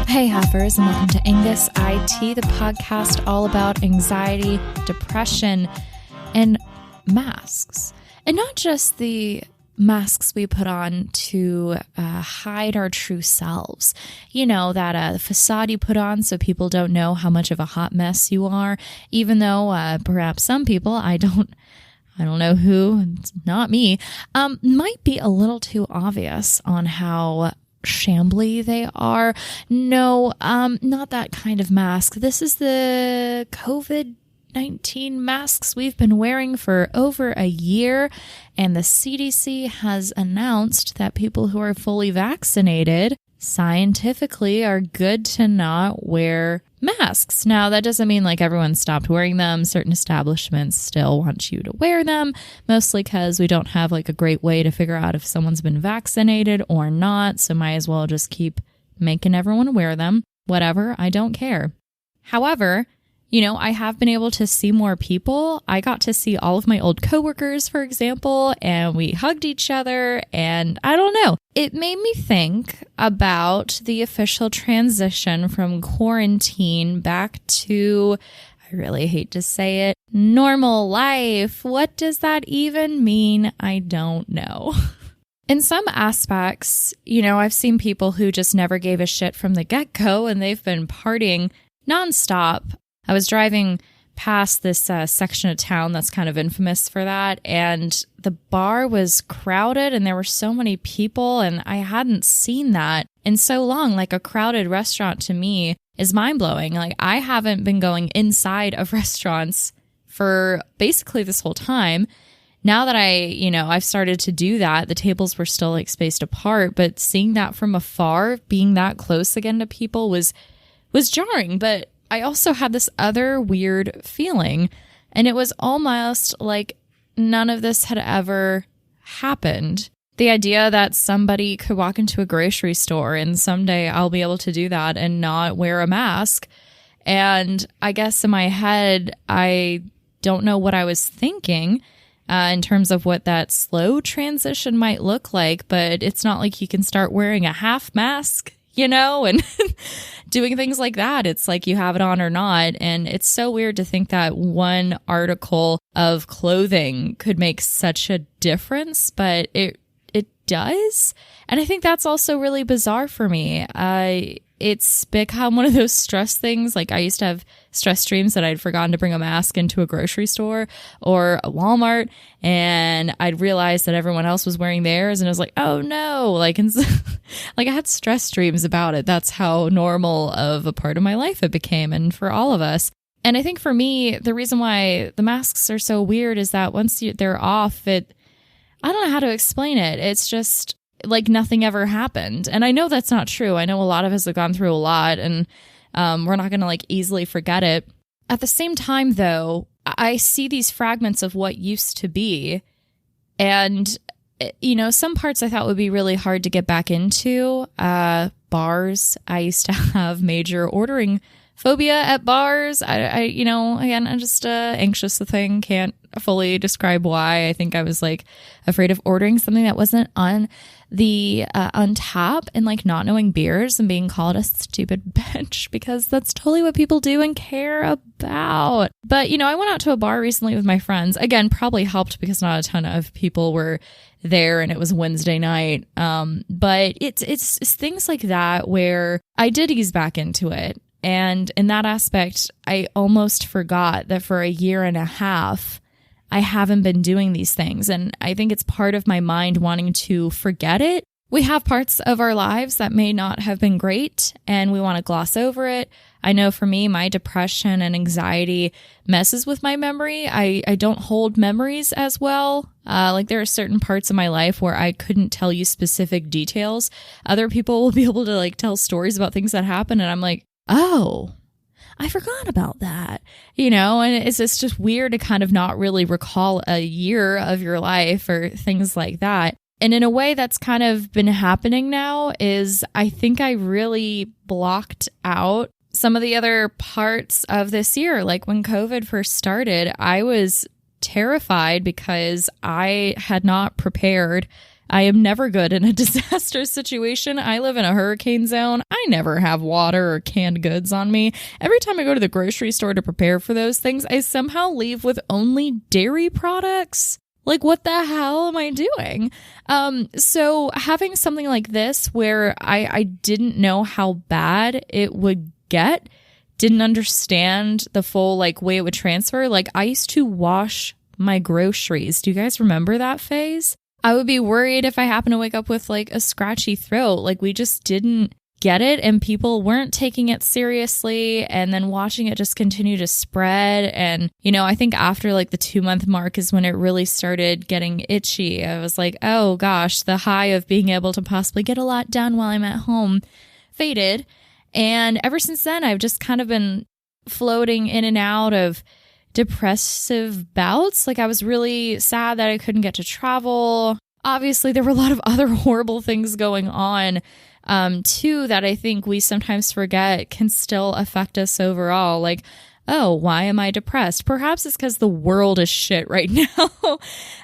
Hey Heifers, and welcome to Angus IT, the podcast all about anxiety, depression, and masks. And not just the masks we put on to hide our true selves. You know, that facade you put on so people don't know how much of a hot mess you are, even though perhaps some people, I don't know who, it's not me, might be a little too obvious on how shambly they are. No, not that kind of mask. This is the COVID-19 masks we've been wearing for over a year, and the CDC has announced that people who are fully vaccinated scientifically are good to not wear masks. Now, that doesn't mean like everyone stopped wearing them. Certain establishments still want you to wear them, mostly because we don't have like a great way to figure out if someone's been vaccinated or not. So might as well just keep making everyone wear them. Whatever, I don't care. However, you know, I have been able to see more people. I got to see all of my old coworkers, for example, and we hugged each other, and I don't know. It made me think about the official transition from quarantine back to, I really hate to say it, normal life. What does that even mean? I don't know. In some aspects, you know, I've seen people who just never gave a shit from the get-go, and they've been partying nonstop. I was driving past this section of town that's kind of infamous for that, and the bar was crowded and there were so many people, and I hadn't seen that in so long. Like, a crowded restaurant to me is mind-blowing. Like, I haven't been going inside of restaurants for basically this whole time. Now that I've started to do that, the tables were still like spaced apart, but seeing that from afar, being that close again to people was jarring. But I also had this other weird feeling, and it was almost like none of this had ever happened. The idea that somebody could walk into a grocery store and someday I'll be able to do that and not wear a mask. And I guess in my head, I don't know what I was thinking in terms of what that slow transition might look like, but it's not like you can start wearing a half mask, you know, and doing things like that. It's like you have it on or not. And it's so weird to think that one article of clothing could make such a difference, but it does. And I think that's also really bizarre for me. It's become one of those stress things. Like, I used to have stress dreams that I'd forgotten to bring a mask into a grocery store or a Walmart, and I'd realized that everyone else was wearing theirs, and I was like, oh no, like I had stress dreams about it. That's how normal of a part of my life it became, and for all of us. And I think for me, the reason why the masks are so weird is that once they're off, I don't know how to explain it. It's just like nothing ever happened. And I know that's not true. I know a lot of us have gone through a lot, and we're not going to like easily forget it. At the same time, though, I see these fragments of what used to be. And, you know, some parts I thought would be really hard to get back into. Bars. I used to have major ordering phobia at bars. I'm just anxious. The thing can't fully describe why. I think I was like afraid of ordering something that wasn't on the on tap, and like not knowing beers and being called a stupid bitch, because that's totally what people do and care about. But, you know, I went out to a bar recently with my friends. Again, probably helped because not a ton of people were there and it was Wednesday night. But it's things like that where I did ease back into it. And in that aspect, I almost forgot that for a year and a half, I haven't been doing these things. And I think it's part of my mind wanting to forget it. We have parts of our lives that may not have been great, and we want to gloss over it. I know for me, my depression and anxiety messes with my memory. I don't hold memories as well. Like, there are certain parts of my life where I couldn't tell you specific details. Other people will be able to like tell stories about things that happen, and I'm like, oh, I forgot about that, you know, and it's just weird to kind of not really recall a year of your life or things like that. And in a way that's kind of been happening now is I think I really blocked out some of the other parts of this year, like when COVID first started, I was terrified because I had not prepared. I am never good in a disaster situation. I live in a hurricane zone. I never have water or canned goods on me. Every time I go to the grocery store to prepare for those things, I somehow leave with only dairy products. Like, what the hell am I doing? So having something like this where I didn't know how bad it would get, didn't understand the full like way it would transfer. Like, I used to wash my groceries. Do you guys remember that phase? I would be worried if I happened to wake up with like a scratchy throat. Like, we just didn't get it and people weren't taking it seriously, and then watching it just continue to spread. And, you know, I think after like the 2-month mark is when it really started getting itchy. I was like, oh gosh, the high of being able to possibly get a lot done while I'm at home faded. And ever since then, I've just kind of been floating in and out of depressive bouts. Like, I was really sad that I couldn't get to travel. Obviously, there were a lot of other horrible things going on too that I think we sometimes forget can still affect us overall. Like, oh, why am I depressed? Perhaps it's because the world is shit right now.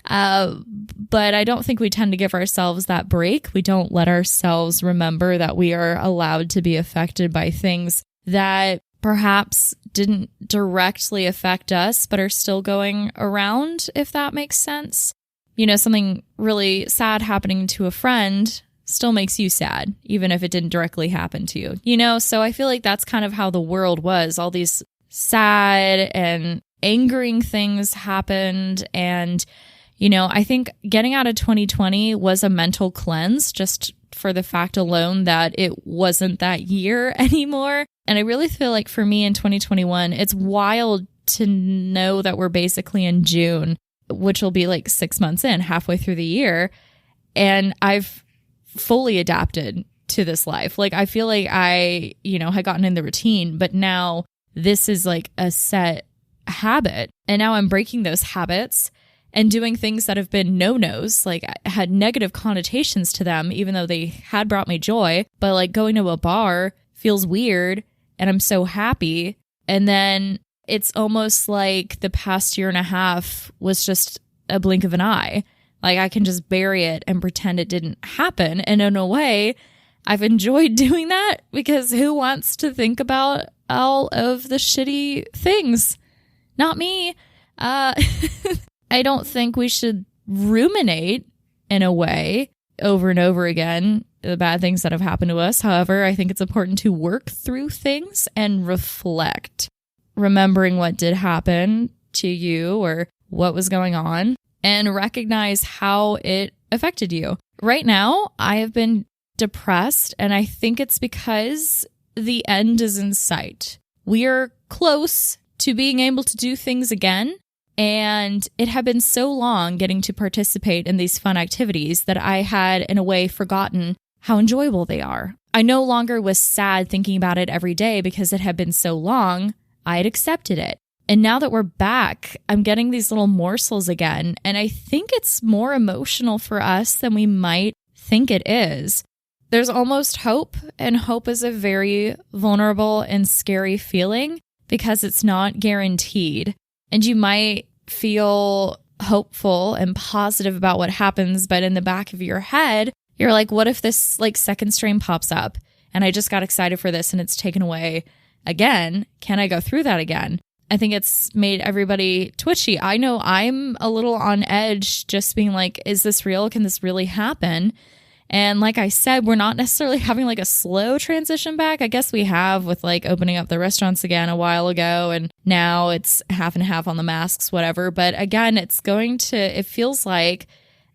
But I don't think we tend to give ourselves that break. We don't let ourselves remember that we are allowed to be affected by things that perhaps didn't directly affect us, but are still going around, if that makes sense. You know, something really sad happening to a friend still makes you sad, even if it didn't directly happen to you, you know? So I feel like that's kind of how the world was. All these sad and angering things happened. And, you know, I think getting out of 2020 was a mental cleanse, just for the fact alone that it wasn't that year anymore. And I really feel like for me in 2021, it's wild to know that we're basically in June, which will be like 6 months in, halfway through the year. And I've fully adapted to this life. Like, I feel like I, you know, had gotten in the routine, but now this is like a set habit. And now I'm breaking those habits and doing things that have been no-nos, like had negative connotations to them, even though they had brought me joy. But like going to a bar feels weird and I'm so happy. And then it's almost like the past year and a half was just a blink of an eye. Like, I can just bury it and pretend it didn't happen. And in a way, I've enjoyed doing that, because who wants to think about all of the shitty things? Not me. I don't think we should ruminate in a way over and over again the bad things that have happened to us. However, I think it's important to work through things and reflect, remembering what did happen to you or what was going on, and recognize how it affected you. Right now, I have been depressed, and I think it's because the end is in sight. We are close to being able to do things again, and it had been so long getting to participate in these fun activities that I had, in a way, forgotten how enjoyable they are. I no longer was sad thinking about it every day because it had been so long. I had accepted it. And now that we're back, I'm getting these little morsels again. And I think it's more emotional for us than we might think it is. There's almost hope, and hope is a very vulnerable and scary feeling because it's not guaranteed. And you might feel hopeful and positive about what happens, but in the back of your head, you're like, what if this like second strain pops up and I just got excited for this and it's taken away again? Can I go through that again? I think it's made everybody twitchy. I know I'm a little on edge, just being like, is this real? Can this really happen? And like I said, we're not necessarily having like a slow transition back. I guess we have with like opening up the restaurants again a while ago, and now it's half and half on the masks, whatever. But again, it feels like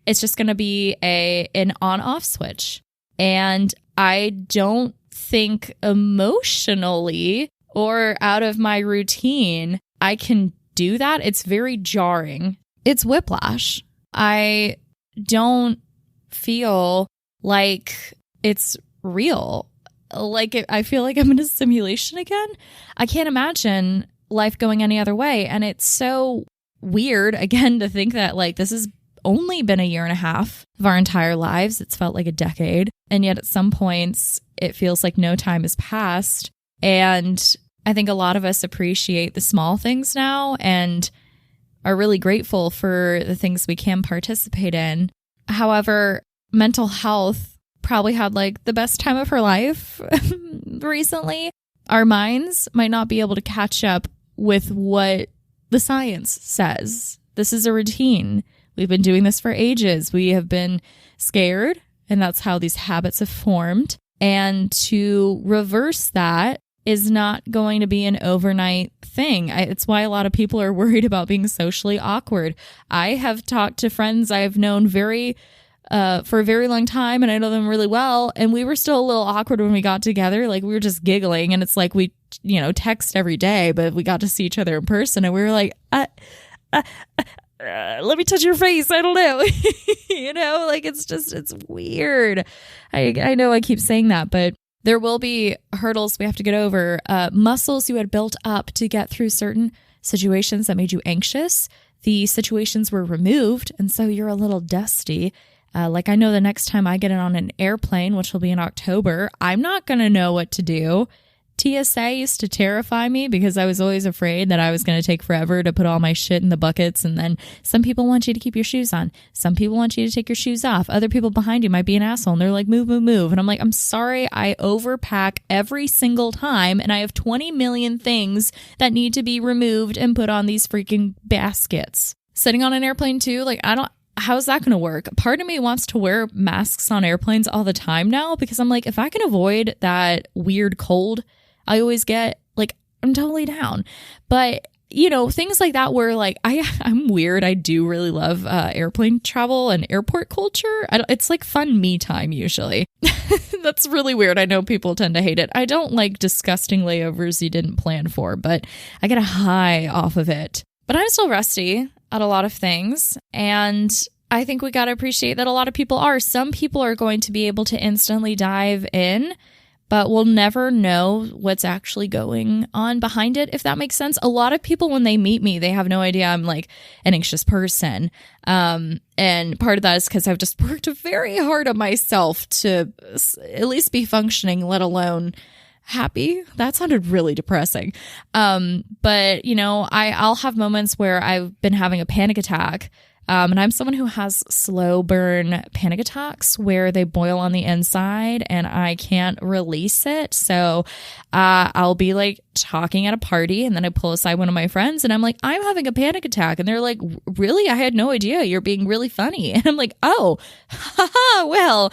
it's just going to be an on-off switch. And I don't think emotionally or out of my routine I can do that. It's very jarring. It's whiplash. I don't feel like it's real. I feel like I'm in a simulation again. I can't imagine life going any other way. And it's so weird, again, to think that like this has only been a year and a half of our entire lives. It's felt like a decade. And yet at some points, it feels like no time has passed. And I think a lot of us appreciate the small things now and are really grateful for the things we can participate in. However, mental health probably had like the best time of her life recently. Our minds might not be able to catch up with what the science says. This is a routine. We've been doing this for ages. We have been scared, and that's how these habits have formed. And to reverse that is not going to be an overnight thing. It's why a lot of people are worried about being socially awkward. I have talked to friends I've known for a very long time, and I know them really well, and we were still a little awkward when we got together. Like, we were just giggling, and it's like we, text every day, but we got to see each other in person, and we were like, let me touch your face. I don't know. It's weird. I know I keep saying that, but there will be hurdles we have to get over, muscles you had built up to get through certain situations that made you anxious. The situations were removed, and so you're a little dusty. Like, I know the next time I get on an airplane, which will be in October, I'm not going to know what to do. TSA used to terrify me because I was always afraid that I was going to take forever to put all my shit in the buckets. And then some people want you to keep your shoes on. Some people want you to take your shoes off. Other people behind you might be an asshole and they're like, move, move, move. And I'm like, I'm sorry, I overpack every single time. And I have 20 million things that need to be removed and put on these freaking baskets. Sitting on an airplane too, how's that going to work? Part of me wants to wear masks on airplanes all the time now because I'm like, if I can avoid that weird cold I always get, I'm totally down. But, things like that where I'm weird. I do really love airplane travel and airport culture. It's like fun me time usually. That's really weird. I know people tend to hate it. I don't like disgusting layovers you didn't plan for, but I get a high off of it. But I'm still rusty at a lot of things. And I think we got to appreciate that a lot of people are. Some people are going to be able to instantly dive in, but we'll never know what's actually going on behind it, if that makes sense. A lot of people, when they meet me, they have no idea I'm an anxious person. And part of that is because I've just worked very hard on myself to at least be functioning, let alone happy. That sounded really depressing. But I'll have moments where I've been having a panic attack. And I'm someone who has slow burn panic attacks where they boil on the inside and I can't release it. So I'll be talking at a party and then I pull aside one of my friends and I'm like, I'm having a panic attack. And they're like, really? I had no idea. You're being really funny. And I'm like, oh, haha, well,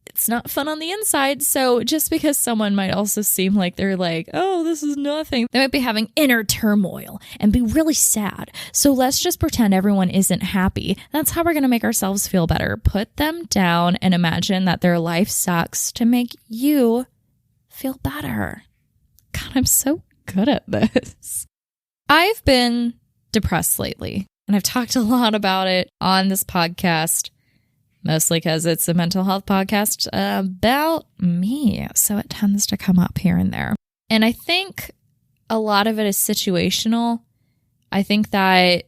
it's not fun on the inside. So just because someone might also seem like they're like, oh, this is nothing, they might be having inner turmoil and be really sad. So let's just pretend everyone isn't happy. That's how we're going to make ourselves feel better. Put them down and imagine that their life sucks to make you feel better. God, I'm so good at this. I've been depressed lately, and I've talked a lot about it on this podcast. Mostly because it's a mental health podcast about me. So it tends to come up here and there. And I think a lot of it is situational. I think that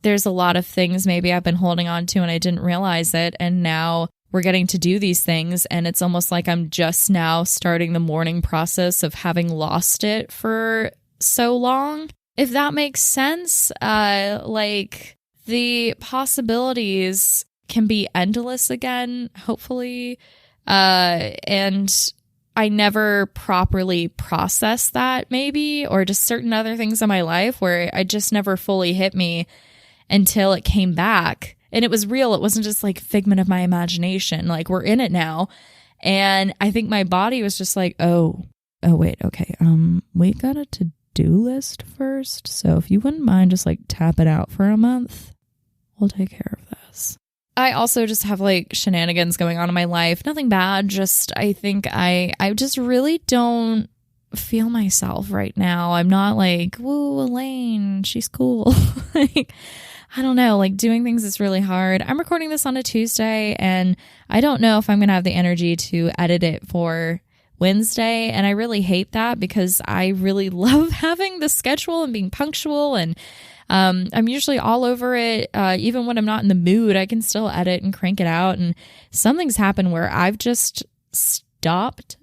there's a lot of things maybe I've been holding on to and I didn't realize it. And now we're getting to do these things. And it's almost like I'm just now starting the mourning process of having lost it for so long. If that makes sense, the possibilities can be endless again, hopefully. And I never properly processed that maybe, or just certain other things in my life where I just never fully hit me until it came back. And it was real. It wasn't just figment of my imagination. We're in it now. And I think my body was just like, oh, wait, okay. We got a to-do list first. So if you wouldn't mind just tap it out for a month, we'll take care of this. I also just have shenanigans going on in my life. Nothing bad. Just, I think I just really don't feel myself right now. I'm not woo, Elaine, she's cool. I don't know, doing things is really hard. I'm recording this on a Tuesday and I don't know if I'm going to have the energy to edit it for Wednesday. And I really hate that because I really love having the schedule and being punctual, and I'm usually all over it. Even when I'm not in the mood, I can still edit and crank it out. And something's happened where I've just stopped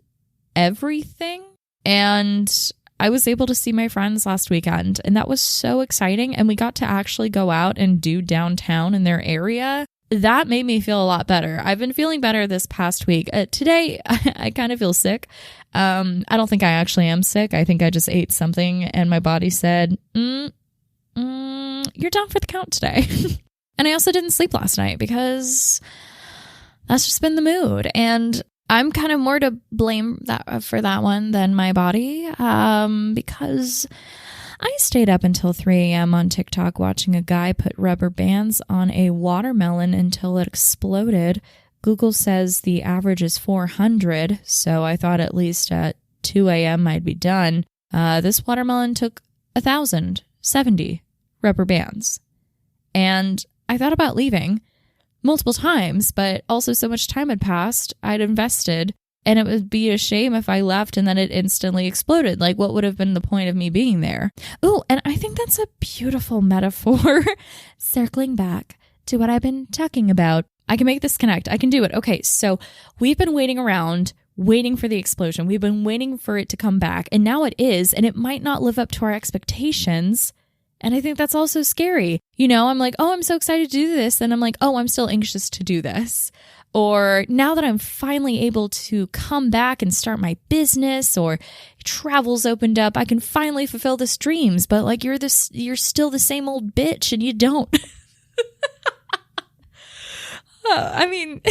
everything. And I was able to see my friends last weekend, and that was so exciting. And we got to actually go out and do downtown in their area. That made me feel a lot better. I've been feeling better this past week. Today, I kind of feel sick. I don't think I actually am sick. I think I just ate something and my body said, you're down for the count today. And I also didn't sleep last night because that's just been the mood. And I'm kind of more to blame for that one than my body, because I stayed up until 3 a.m. on TikTok watching a guy put rubber bands on a watermelon until it exploded. Google says the average is 400, so I thought at least at 2 a.m. I'd be done. This watermelon took 1,070 rubber bands. And I thought about leaving multiple times, but also so much time had passed, I'd invested, and it would be a shame if I left and then it instantly exploded. Like, what would have been the point of me being there? Oh, and I think that's a beautiful metaphor, circling back to what I've been talking about. I can make this connect. I can do it. Okay, so we've been waiting around, waiting for the explosion. We've been waiting for it to come back, and now it is, and it might not live up to our expectations. And I think that's also scary. You know, I'm like, oh, I'm so excited to do this. And I'm like, oh, I'm still anxious to do this. Or now that I'm finally able to come back and start my business, or travel's opened up, I can finally fulfill this dreams. But like, you're still the same old bitch and you don't. I mean,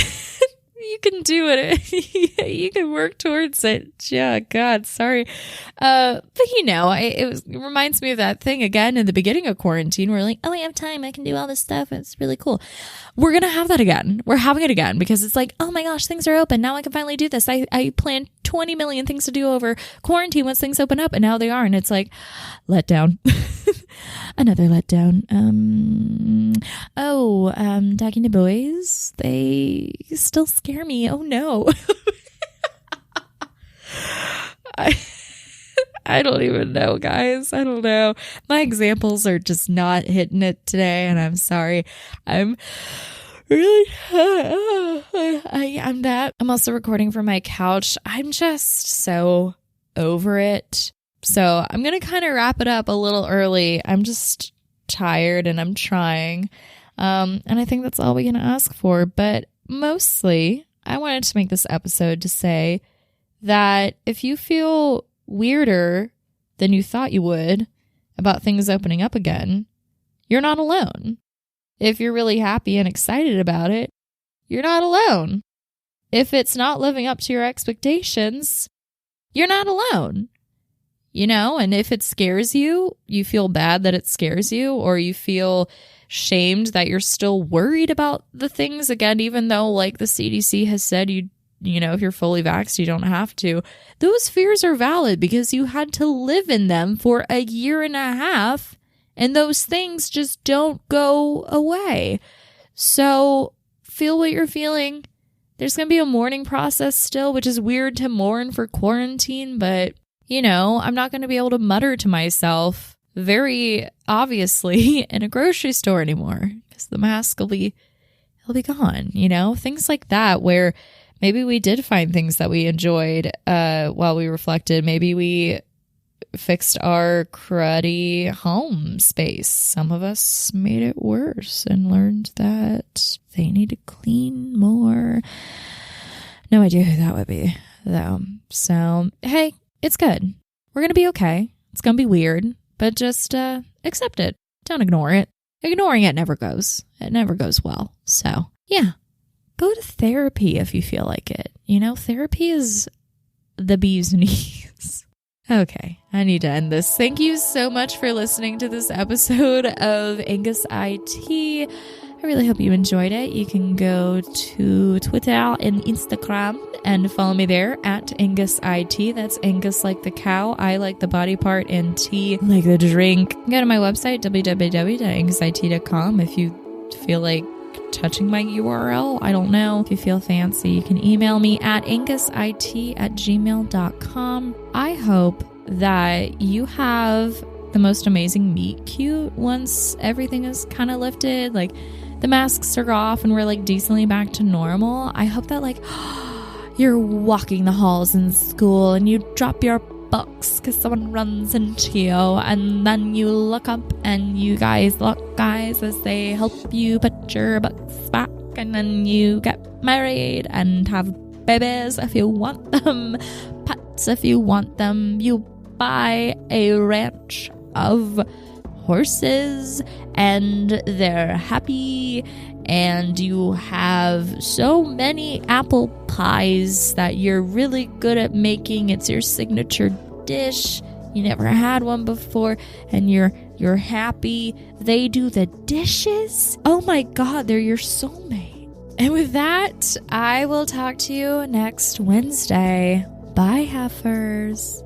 you can do it. You can work towards it. Yeah, God, sorry. But you know, it reminds me of that thing again in the beginning of quarantine where like, oh, I have time. I can do all this stuff. It's really cool. We're going to have that again. We're having it again because it's like, oh my gosh, things are open. Now I can finally do this. I planned 20 million things to do over quarantine once things open up, and now they are. And it's like, letdown. Another letdown. Talking to boys, they still scare me. Oh no. I don't even know, guys. I don't know. My examples are just not hitting it today, and I'm sorry. I'm really, I'm also recording from my couch. I'm just so over it. So I'm going to kind of wrap it up a little early. I'm just tired and I'm trying. And I think that's all we're going to ask for. But mostly, I wanted to make this episode to say that if you feel weirder than you thought you would about things opening up again, you're not alone. If you're really happy and excited about it, you're not alone. If it's not living up to your expectations, you're not alone. You know, and if it scares you, you feel bad that it scares you, or you feel shamed that you're still worried about the things again, even though like the CDC has said you know, if you're fully vaxxed, you don't have to. Those fears are valid because you had to live in them for 1.5 years, and those things just don't go away. So feel what you're feeling. There's going to be a mourning process still, which is weird to mourn for quarantine, but you know, I'm not going to be able to mutter to myself very obviously in a grocery store anymore because the mask will be gone, you know, things like that where maybe we did find things that we enjoyed while we reflected. Maybe we fixed our cruddy home space. Some of us made it worse and learned that they need to clean more. No idea who that would be, though. So, hey, it's good. We're going to be okay. It's going to be weird, but just accept it. Don't ignore it. Ignoring it never goes. It never goes well. So, yeah. Go to therapy if you feel like it. You know, therapy is the bee's knees. Okay, I need to end this. Thank you so much for listening to this episode of Angus IT. I really hope you enjoyed it. You can go to Twitter and Instagram and follow me there at Angus IT. That's Angus like the cow, I like the body part, and T like the drink. Go to my website, www.angusit.com, if you feel like touching my URL. I don't know. If you feel fancy, you can email me at angusit@gmail.com. I hope that you have the most amazing meet cute once everything is kind of lifted, like the masks are off and we're like decently back to normal. I hope that like you're walking the halls in school and you drop your books because someone runs into you, and then you look up and you guys look as they help you put your books back, and then you get married and have babies if you want them, pets if you want them. You buy a ranch of horses and they're happy, and you have so many apple pies that you're really good at making. It's your signature dish. You never had one before, and you're happy. They do the dishes. Oh my God, they're your soulmate. And with that, I will talk to you next Wednesday. Bye, heifers.